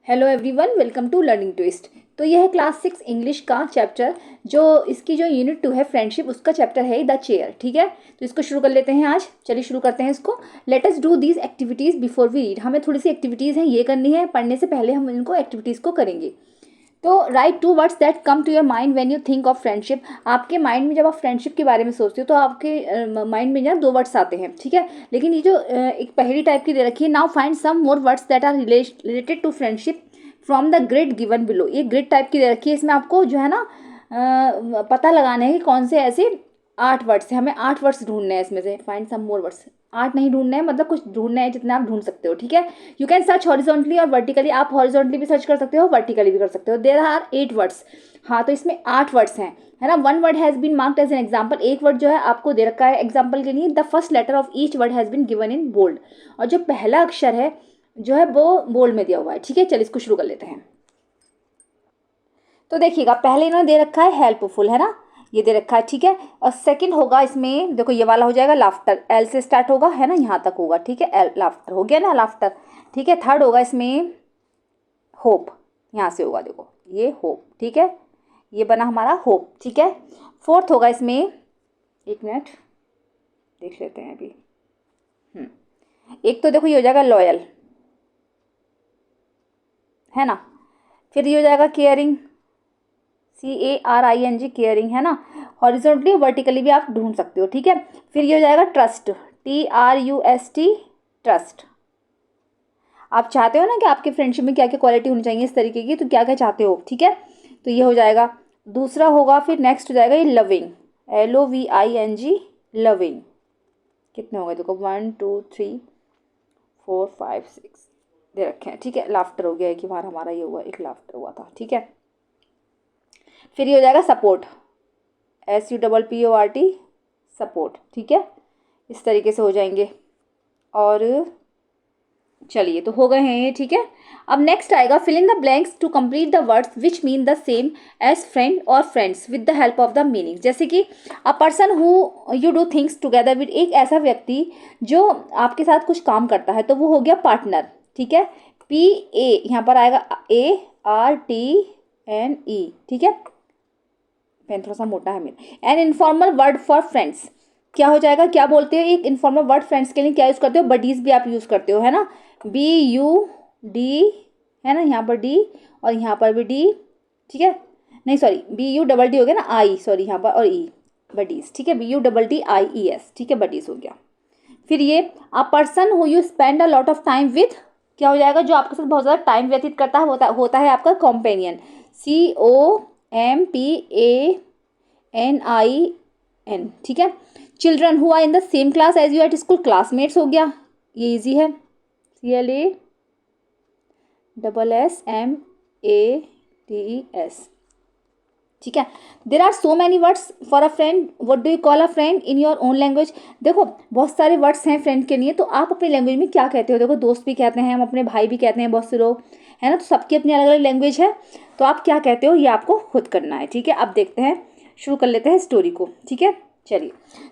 Hello everyone, welcome to Learning Twist. तो यह है क्लास 6 इंग्लिश का चैप्टर, जो इसकी जो यूनिट 2 है फ्रेंडशिप, उसका चैप्टर है द चेयर। ठीक है, तो इसको शुरू कर लेते हैं आज। चलिए शुरू करते हैं इसको। Let us do these activities before we read. हमें थोड़ी सी एक्टिविटीज़ हैं, ये करनी है, पढ़ने से पहले हम इनको एक्टिविटीज़ को करेंगे। तो write two words that come to your mind when you think of friendship. आपके माइंड में जब आप फ्रेंडशिप के बारे में सोचते हो तो आपके माइंड में ना दो वर्ड्स आते हैं, ठीक है। लेकिन ये जो एक पहेली टाइप की दे रखी है, now find some more words that are related to friendship from the grid given below. ये ग्रिड टाइप की दे रखी है, इसमें आपको जो है ना पता लगाना है कि कौन से ऐसे 8 वर्ड्स हैं। हमें 8 वर्ड्स ढूंढने हैं इसमें से। फाइंड सम मोर वर्ड्स, 8 नहीं ढूंढने हैं, मतलब कुछ ढूंढने हैं जितने आप ढूंढ सकते हो, ठीक है। यू कैन सर्च हॉरिजॉन्टली और वर्टिकली। आप हॉरिजॉन्टली भी सर्च कर सकते हो, वर्टिकली भी कर सकते हो। There are 8 words. हाँ, तो इसमें 8 वर्ड्स हैं, है ना। 1 word has been marked as an example. एक वर्ड जो है आपको दे रखा है एग्जाम्पल के लिए। The first letter of each word has been given in bold. और जो पहला अक्षर है जो है वो बोल्ड में दिया हुआ है, ठीक है। चलिए इसको शुरू कर लेते हैं। तो देखिएगा, पहले इन्होंने दे रखा है हेल्पफुल, है ना, ये दे रखा है, ठीक है। और सेकंड होगा इसमें, देखो ये वाला हो जाएगा लाफ्टर, एल से स्टार्ट होगा, है ना, यहाँ तक होगा, ठीक है। एल, लाफ्टर हो गया ना, लाफ्टर, ठीक है। थर्ड होगा इसमें होप, यहाँ से होगा, देखो ये होप, ठीक है, ये बना हमारा होप, ठीक है। फोर्थ होगा इसमें, एक मिनट देख लेते हैं अभी। एक तो देखो ये हो जाएगा लॉयल, है ना। फिर ये हो जाएगा केयरिंग, CARING, केयरिंग, है ना। हॉरिजॉन्टली वर्टिकली भी आप ढूंढ सकते हो, ठीक है। फिर ये हो जाएगा ट्रस्ट, TRUST, ट्रस्ट। आप चाहते हो ना कि आपके फ्रेंडशिप में क्या क्या क्वालिटी होनी चाहिए इस तरीके की, तो क्या क्या चाहते हो, ठीक है। तो ये हो जाएगा। दूसरा होगा, फिर नेक्स्ट हो जाएगा ये लविंग, LOVING, लविंग। कितने हो गए देखो, 1 2 3 4 5 6 दे रखे हैं, ठीक है। लाफ्टर हो गया एक बार, हमारा ये हुआ, एक लाफ्टर हुआ था, ठीक है। फिर ये हो जाएगा सपोर्ट, SUPPORT, सपोर्ट, ठीक है। इस तरीके से हो जाएंगे। और चलिए, तो हो गए हैं ये, ठीक है। अब नेक्स्ट आएगा fill in the blanks to complete the words which mean the same as friend और friends with the help of the meaning. जैसे कि a person who you do things together with, एक ऐसा व्यक्ति जो आपके साथ कुछ काम करता है, तो वो हो गया पार्टनर, ठीक है। PA यहाँ पर आएगा, ARTNE, ठीक है। पेन थोड़ा सा मोटा है मेरा। An informal word for friends, क्या हो जाएगा, क्या बोलते हो एक इनफॉर्मल वर्ड फ्रेंड्स के लिए क्या यूज़ करते हो, बडीज भी आप यूज़ करते हो, है ना। BUD, है ना, यहाँ पर D और यहाँ पर भी D, ठीक है। नहीं सॉरी, BUDD हो गया ना, I, सॉरी यहाँ पर, और E, बडीज, ठीक है। BUDDIES, ठीक है, बडीज हो गया। फिर ये अ person who you spend a lot of time with, क्या हो जाएगा, जो आपके साथ बहुत ज़्यादा टाइम व्यतीत करता है, होता है आपका कॉम्पेनियन, COMPANIN, ठीक है। Children who are in the same class as you at school, classmates हो गया, ये इजी है, CLASSMATES, ठीक है। There are so many words for a friend, what do you call a friend in your own language. देखो बहुत सारे words हैं फ्रेंड के लिए, तो आप अपनी लैंग्वेज में क्या कहते हो। देखो दोस्त भी कहते हैं, हम अपने भाई भी कहते हैं, बहुत से लोग, है ना। तो सबकी अपनी अलग अलग लैंग्वेज है, तो आप क्या कहते हो ये आपको खुद करना है, ठीक है। अब देखते हैं, शुरू कर लेते हैं स्टोरी को, ठीक है। चलिए,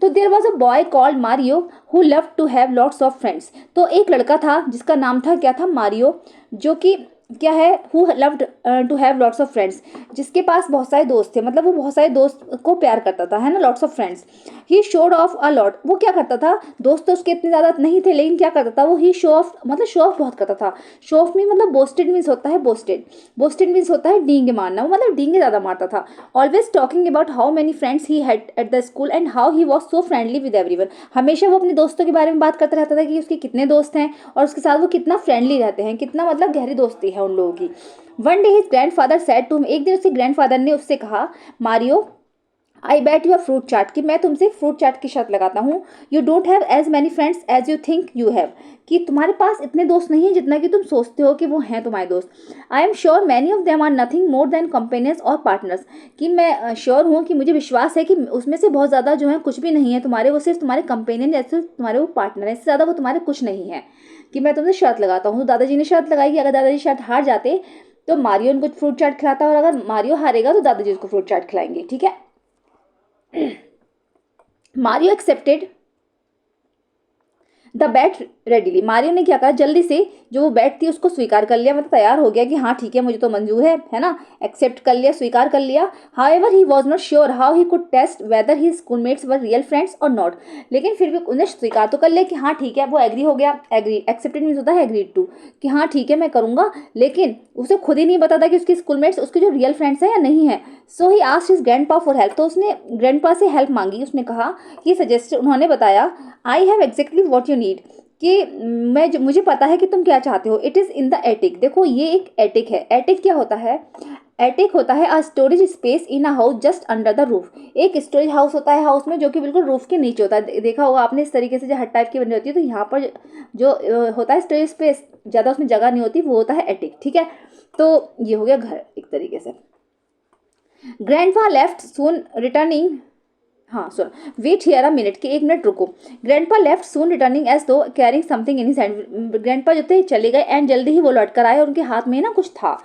तो there was a boy called Mario who love to have lots of friends. तो एक लड़का था जिसका नाम था, क्या था, मारियो, जो कि क्या है, who loved to have lots of friends, जिसके पास बहुत सारे दोस्त थे, मतलब वो बहुत सारे दोस्त को प्यार करता था, है ना, lots of friends. He showed of a lot, वो क्या करता था, दोस्त तो उसके इतने ज़्यादा नहीं थे, लेकिन क्या करता था वो, ही शो ऑफ, मतलब शो ऑफ बहुत करता था। शो ऑफ में मतलब बोस्टेड मीन्स होता है, बोस्टेड मीन्स होता है डींगे मारना, वो मतलब डींगे ज़्यादा मारता था। Always talking about how many friends he had at the school and how he was so friendly with everyone. हमेशा वो अपने दोस्तों के बारे में बात करता रहता था कि उसके कितने दोस्त हैं और उसके साथ वो कितना फ्रेंडली रहते हैं, कितना मतलब गहरी दोस्ती है उन लोगों की। One day his grandfather said to him, एक दिन उसके ग्रैंडफादर ने उससे कहा, Mario I bet you fruit chaat, कि मैं तुमसे फ्रूट चाट की शर्त लगाता हूँ। You don't have as many friends as you think you have, कि तुम्हारे पास इतने दोस्त नहीं हैं जितना कि तुम सोचते हो कि वो हैं तुम्हारे दोस्त। I am sure many of them are nothing more than companions और पार्टनर्स, कि मैं श्योर हूँ कि मुझे विश्वास है कि उसमें से बहुत ज़्यादा जो है कुछ भी नहीं है तुम्हारे, वो सिर्फ तुम्हारे कंपेनियन जैसे तुम्हारे वो पार्टनर है, इससे ज़्यादा वो तुम्हारे कुछ नहीं है। कि मैं तुमसे शर्त लगाता हूँ। तो दादाजी ने शर्त लगाई कि अगर दादाजी शर्त हार जाते तो मारियो उनको फ्रूट चाट खिलाता, और अगर मारियो हारेगा तो दादाजी उसको फ्रूट चाट खिलाएंगे, ठीक है। Mario accepted the bat readily, Mario ने क्या करा, जल्दी से जो वो बैट थी उसको स्वीकार कर लिया, मतलब तैयार हो गया कि हाँ ठीक है मुझे तो मंजूर है ना, एक्सेप्ट कर लिया, स्वीकार कर लिया। However he was not sure how he could test whether his schoolmates were real friends और नॉट, लेकिन फिर भी उन्हें स्वीकार तो कर लिया कि हाँ ठीक है, वो एग्री हो गया। एग्री, एक्सेप्टेड मीन्स होता है एग्रीड टू, कि हाँ ठीक है मैं करूँगा, लेकिन उसे खुद ही नहीं पता था कि उसके स्कूलमेट्स उसके जो रियल फ्रेंड्स हैं या नहीं है। So he asked his grandpa for help, तो उसने ग्रैंडपा से हेल्प मांगी, उसने कहा कि सजेस्ट, उन्होंने बताया I have exactly what you need, कि मुझे पता है कि तुम क्या चाहते हो। It is in the attic, देखो ये एक एटिक है। एटिक क्या होता है, एटिक होता है a storage space in a house just under the roof, एक स्टोरेज हाउस होता है हाउस में जो कि बिल्कुल रूफ के नीचे होता है। देखा होगा आपने इस तरीके से जो हट टाइप की बनी होती है, तो यहाँ पर जो होता है स्टोरेज स्पेस, ज़्यादा उसमें जगह नहीं होती, वो होता है एटिक, ठीक है। तो ये हो गया घर एक तरीके से। ग्रैंडपा लेफ्ट सून रिटर्निंग, हाँ सुन, वेट हियर अ मिनट, कि एक मिनट रुको। ग्रैंडपा लेफ्ट सून रिटर्निंग एज दो carrying something in his hand, grandpa जो थे चले गए एंड जल्दी ही वो लौट कर आए और उनके हाथ में ना कुछ था।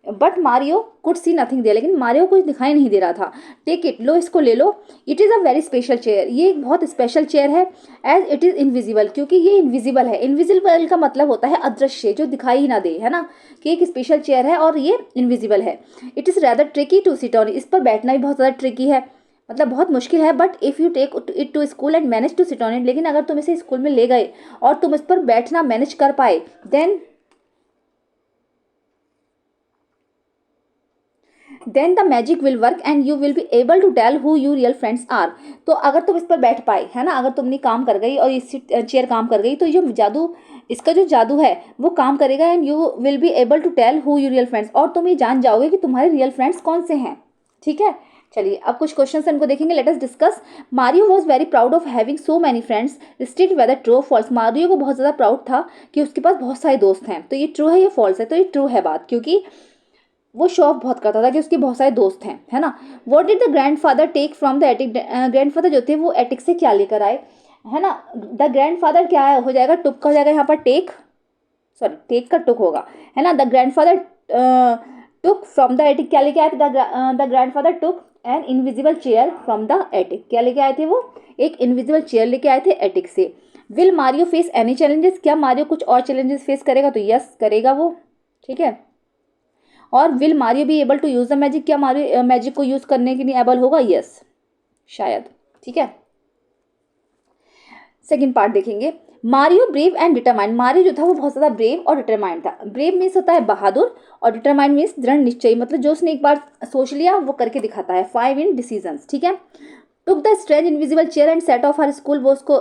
But Mario could see nothing they, लेकिन मारियो कुछ दिखाई नहीं दे रहा था। टेक इट, लो इसको ले लो। It is a very special chair, ये एक बहुत स्पेशल चेयर है। एज इट इज़ इनविजिबल, क्योंकि ये इनविजिबल है। इनविजिबल का मतलब होता है अदृश्य, जो दिखाई ही ना दे, है ना, कि एक स्पेशल चेयर है और ये इनविजिबल है। It is rather tricky to sit on, इस पर बैठना भी बहुत ज़्यादा ट्रिकी है, मतलब बहुत मुश्किल है। But if you take it to school and manage to sit on it, लेकिन अगर तुम इसे स्कूल में ले गए और तुम इस पर बैठना मैनेज कर पाए, then the magic will work and you will be able to tell who you real friends are. तो अगर तुम इस पर बैठ पाए, है ना, अगर तुमने काम कर गई और इस चेयर काम कर गई, तो ये जादू, इसका जो जादू है वो काम करेगा। And you will be able to tell who you real friends, और तुम ये जान जाओगे कि तुम्हारे रियल फ्रेंड्स कौन से हैं, ठीक है। चलिए अब कुछ क्वेश्चंस इनको देखेंगे, let us discuss. Mario was very proud of having so many friends, state whether true false, मारियो को बहुत ज़्यादा प्राउड था कि उसके पास बहुत सारे दोस्त हैं। तो ये ट्रू है, ये फॉल्स है, तो ये ट्रू है बात, क्योंकि वो शो ऑफ बहुत करता था कि उसके बहुत सारे दोस्त हैं, है ना। What did the grandfather take from the attic, grandfather जो थे वो एटिक से क्या लेकर आए, है ना। द ग्रैंड फादर क्या है, हो जाएगा टुक का हो जाएगा यहाँ पर टेक, सॉरी टेक का टुक होगा, है ना। The grand father took from the attic, क्या लेके आए थे, the grand father took an invisible chair from the attic, क्या लेके आए थे वो, एक इनविजिबल चेयर लेके आए थे एटिक से। Will Mario face any challenges, क्या मारियो कुछ और चैलेंजेस फेस करेगा, तो यस करेगा वो, ठीक है। और will Mario be able to use the magic, क्या मारियो मैजिक को यूज करने के लिए एबल होगा, यस शायद, ठीक है। सेकेंड पार्ट देखेंगे। Mario brave and determined, Mario जो था वो बहुत ज़्यादा ब्रेव और डिटरमाइंड था। ब्रेव मीन्स होता है बहादुर और डिटरमाइंड मीन्स दृढ़ निश्चय, मतलब जो उसने एक बार सोच लिया वो करके दिखाता है, 5 इन डिसीजंस, ठीक है। Took the strange invisible chair and set off her school, वो उसको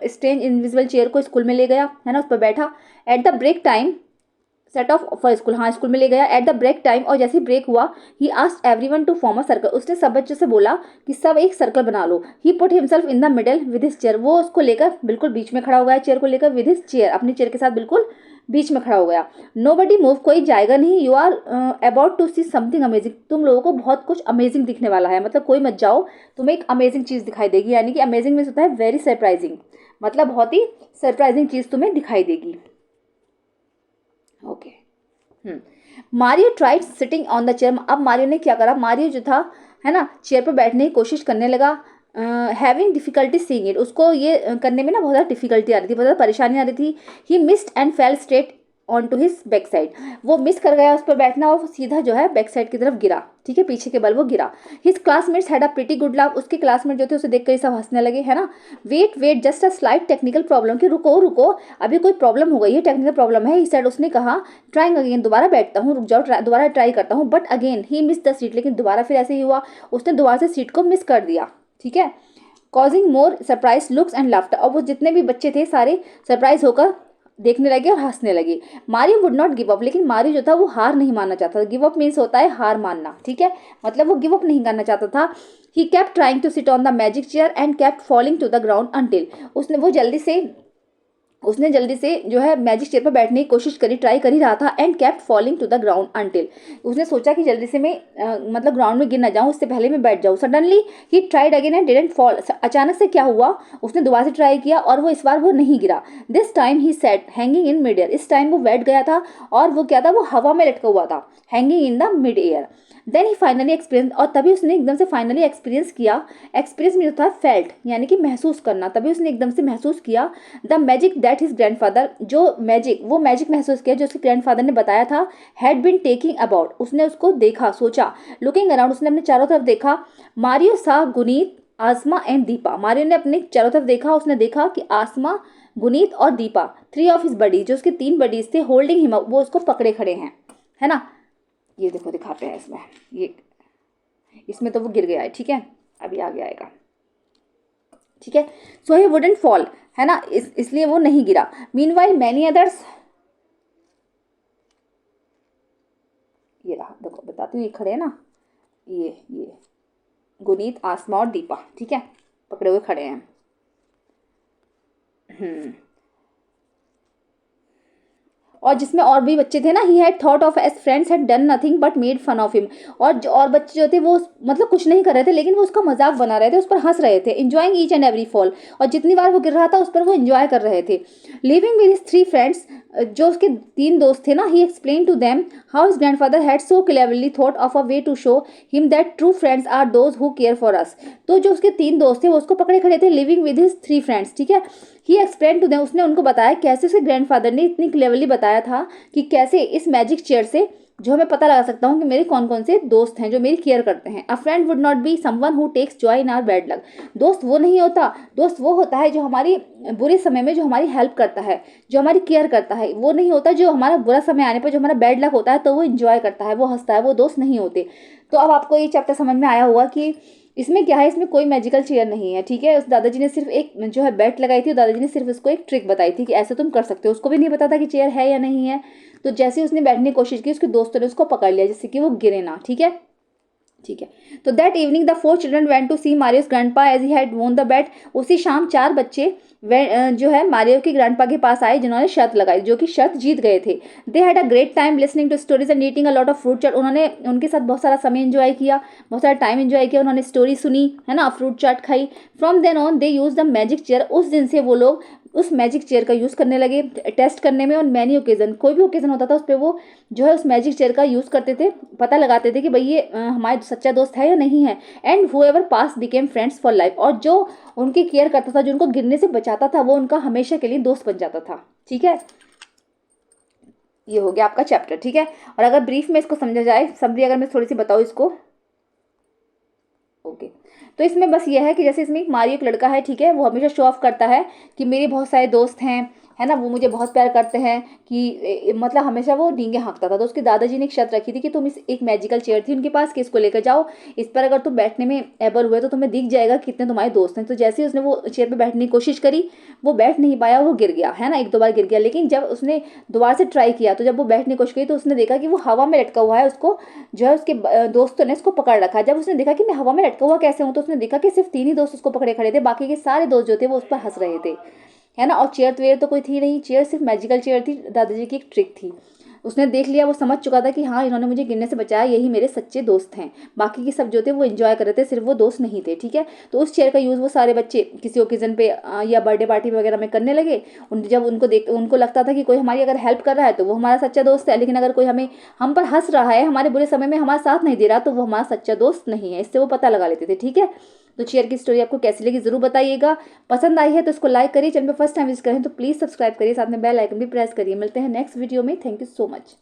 स्ट्रेंज इनविजिबल चेयर को स्कूल में ले गया, है ना, उस पर बैठा। At the break time set off for school, हाँ स्कूल में ले गया। एट द ब्रेक टाइम, और जैसे ब्रेक हुआ, he asked everyone to form a circle, उसने सब बच्चों से बोला कि सब एक सर्कल बना लो। He put himself in the middle with his chair, वो उसको लेकर बिल्कुल बीच में खड़ा हो गया, चेयर को लेकर, विद हिज चेयर, अपनी चेयर के साथ बिल्कुल बीच में खड़ा हो गया। नो बडी मूव, कोई जाएगा नहीं। You are about to see something amazing, तुम लोगों को बहुत कुछ अमेजिंग दिखने वाला है, मतलब कोई मत जाओ, तुम्हें एक अमेजिंग चीज़ दिखाई देगी, यानी कि अमेजिंग मीन्स होता है वेरी सरप्राइजिंग, मतलब बहुत ही सरप्राइजिंग चीज़ तुम्हें दिखाई देगी, okay. Mario tried sitting on the chair, अब मारियो ने क्या करा, मारियो जो था, है ना, चेयर पर बैठने की कोशिश करने लगा। हैविंग डिफिकल्टी सीइंग इट, उसको ये करने में ना बहुत ज़्यादा डिफिकल्टी आ रही थी, बहुत ज़्यादा परेशानी आ रही थी। He missed and fell straight on to his back side, वो मिस कर गया उस पर बैठना और सीधा जो है बैक साइड की तरफ गिरा, ठीक है, पीछे के बल वो गिरा। His classmates had a pretty good laugh, उसके क्लासमेट जो थे उसे देख कर सब हंसने लगे, है ना। Wait wait just a slight technical problem, कि रुको रुको अभी कोई प्रॉब्लम हो गई है, टेक्निकल प्रॉब्लम है, इस साइड उसने कहा। ट्राइंग अगेन, दोबारा बैठता हूँ, रुक जाओ, दोबारा ट्राई करता हूँ। But again he miss the seat, लेकिन दोबारा फिर ऐसे ही हुआ, उसने दोबारा से सीट को मिस कर दिया, ठीक है। Causing more surprise looks and laughter, और वो जितने भी बच्चे थे सारे सरप्राइज होकर देखने लगे और हंसने लगे। Mario would not give up, लेकिन मारियो जो था वो हार नहीं मानना चाहता था। गिव अप मीन्स होता है हार मानना, ठीक है, मतलब वो गिव अप नहीं करना चाहता था। He kept trying to sit on the magic chair and kept falling to the ground until, उसने जल्दी से जो है मैजिक चेयर पर बैठने की कोशिश करी, ट्राई कर ही रहा था। And kept falling to the ground until, उसने सोचा कि जल्दी से मैं मतलब ग्राउंड में गिर ना जाऊँ, उससे पहले मैं बैठ जाऊँ। Suddenly he tried again and didn't fall, अचानक से क्या हुआ, उसने दोबारा से ट्राई किया और वो इस बार वो नहीं गिरा। This time he set hanging in mid air, इस टाइम वो बैठ गया था और वो क्या था, वो हवा में लटका हुआ था, hanging in the mid air. Then he finally experience, और तभी उसने एकदम से फाइनली एक्सपीरियंस किया। एक्सपीरियंस मीन होता है फेल्ट, यानी कि महसूस करना। तभी उसने एकदम से महसूस किया the magic that his grandfather, जो मैजिक, वो मैजिक महसूस किया जो उसके ग्रैंडफादर ने बताया था। हैड बीन टेकिंग अबाउट, उसने उसको देखा, सोचा। लुकिंग अराउंड, उसने अपने चारों तरफ देखा। मारियो सा गुनीत आसमा एंड दीपा, मारियो ने अपने चारों तरफ देखा, उसने देखा कि आसमा, गुनीत और दीपा, 3 ऑफ हिज बडीज, जो उसके 3 बडीज थे, होल्डिंग हिम अप, वो उसको पकड़े खड़े हैं, है ना। ये देखो दिखाते हैं इसमें, ये इसमें तो वो गिर गया है, ठीक है, अभी आगे आएगा, ठीक है। सो ही वुडंट फॉल, है ना, इसलिए वो नहीं गिरा। मीनवाइल मैनी अदर्स, ये रहा, देखो बताती हूँ, ये खड़े हैं ना, ये गुनीत, आसमा और दीपा, ठीक है, पकड़े हुए खड़े हैं। और जिसमें और भी बच्चे थे ना, he had thought of as friends had done nothing but made fun of him, और बच्चे जो थे वो मतलब कुछ नहीं कर रहे थे, लेकिन वो उसका मजाक बना रहे थे, उस पर हंस रहे थे। Enjoying each and every fall, और जितनी बार वो गिर रहा था उस पर वो एंजॉय कर रहे थे। लिविंग विद हिज 3 फ्रेंड्स, जो उसके 3 दोस्त थे ना, he explain to them how his grandfather had so cleverly thought of a way to show him that true friends are those who care for us. तो जो उसके 3 दोस्त थे वो उसको पकड़े खड़े थे, लिविंग विद हिज 3 फ्रेंड्स, ठीक है। ही एक्सप्लेन टू देम, उसने उनको बताया कैसे उसके ग्रैंडफादर ने इतनी क्लेवरली बताया था कि कैसे इस मैजिक चेयर से जो मैं पता लगा सकता हूँ कि मेरे कौन कौन से दोस्त हैं जो मेरी केयर करते हैं। A friend would not be someone who takes joy in our bad luck, दोस्त वो नहीं होता, दोस्त वो होता है जो हमारी बुरे समय में जो हमारी हेल्प करता है, जो हमारी केयर करता है। वो नहीं होता जो हमारा बुरा समय आने पर, जो हमारा बैड लक होता है तो वो इंजॉय करता है, वो हंसता है, वो दोस्त नहीं होते। तो अब आपको ये चैप्टर समझ में आया होगा कि इसमें क्या है, इसमें कोई मैजिकल चेयर नहीं है, ठीक है। उस दादाजी ने सिर्फ एक जो है बेट लगाई थी, दादाजी ने सिर्फ इसको एक ट्रिक बताई थी कि ऐसे तुम कर सकते हो, उसको भी नहीं पता था कि चेयर है या नहीं है। तो जैसे ही उसने बैठने की कोशिश की, उसके दोस्तों ने उसको पकड़ लिया जिससे कि वो गिरे ना, ठीक है, ठीक है। तो that evening the 4 children went to see Mario's grandpa as he had won the bet, उसी शाम 4 बच्चे जो है मारियो के ग्रैंडपा के पास आए जिन्होंने शर्त लगाई, जो कि शर्त जीत गए थे। They had a great time listening to stories and eating a lot of fruit chaat, उन्होंने उनके साथ बहुत सारा समय एंजॉय किया, बहुत सारा टाइम एंजॉय किया, उन्होंने स्टोरी सुनी, है ना, फ्रूट चाट खाई। From then on they use the magic chair, उस दिन से वो लोग उस मैजिक चेयर का यूज़ करने लगे टेस्ट करने में। और मैनी ओकेजन, कोई भी ओकेजन होता था उस पर वो जो है उस मैजिक चेयर का यूज़ करते थे, पता लगाते थे कि भाई ये हमारा सच्चा दोस्त है या नहीं है। And whoever pass became friends for life, और जो उनकी केयर करता था, जो उनको गिरने से बचाता था, वो उनका हमेशा के लिए दोस्त बन जाता था, ठीक है। ये हो गया आपका चैप्टर, ठीक है। और अगर ब्रीफ में इसको समझा जाए, समरी अगर मैं थोड़ी सी बताऊँ इसको, ओके। तो इसमें बस ये है कि जैसे इसमें एक मारियो एक लड़का है, ठीक है, वो हमेशा शो ऑफ करता है कि मेरे बहुत सारे दोस्त हैं, है ना, वो मुझे बहुत प्यार करते हैं, कि मतलब हमेशा वो डींगे हाँकता था। तो उसके दादाजी ने एक शर्त रखी थी कि तुम इस एक मैजिकल चेयर थी उनके पास कि इसको लेकर जाओ, इस पर अगर तुम बैठने में एबल हुए तो तुम्हें दिख जाएगा कितने तुम्हारे दोस्त हैं। तो जैसे ही उसने वो चेयर पर बैठने की कोशिश करी, वो बैठ नहीं पाया, वो गिर गया, है ना, 1-2 बार गिर गया। लेकिन जब उसने दोबारा से ट्राई किया, तो जब वो बैठने की कोशिश की तो उसने देखा कि वो हवा में लटका हुआ है, उसको जो है उसके दोस्तों ने उसको पकड़ रखा है। जब उसने देखा कि मैं हवा में लटका हुआ कैसे हूँ, तो उसने देखा कि सिर्फ 3 ही दोस्त उसको पकड़े खड़े थे, बाकी के सारे दोस्त जो थे वो उस पर हंस रहे थे, है ना। और चेयर वेयर तो कोई थी नहीं, चेयर सिर्फ मैजिकल चेयर थी, दादाजी की एक ट्रिक थी। उसने देख लिया, वो समझ चुका था कि हाँ इन्होंने मुझे गिरने से बचाया, यही मेरे सच्चे दोस्त हैं। बाकी के सब जो थे वो एंजॉय कर रहे थे, सिर्फ वो दोस्त नहीं थे, ठीक है। तो उस चेयर का यूज़ वो सारे बच्चे किसी ओकेजन पे या बर्थडे पार्टी वगैरह में करने लगे। जब उनको लगता था कि कोई हमारी अगर हेल्प कर रहा है तो वो हमारा सच्चा दोस्त है, लेकिन अगर कोई हम पर हंस रहा है, हमारे बुरे समय में हमारा साथ नहीं दे रहा, तो वो हमारा सच्चा दोस्त नहीं है। इससे वो पता लगा लेते थे, ठीक है। तो चेयर की स्टोरी आपको कैसी लगी जरूर बताइएगा। पसंद आई है तो इसको लाइक करिए, चैनल पर फर्स्ट टाइम विजिट करें तो प्लीज़ सब्सक्राइब करिए, साथ में बेल आइकन भी प्रेस करिए। मिलते हैं नेक्स्ट वीडियो में। Thank you so much.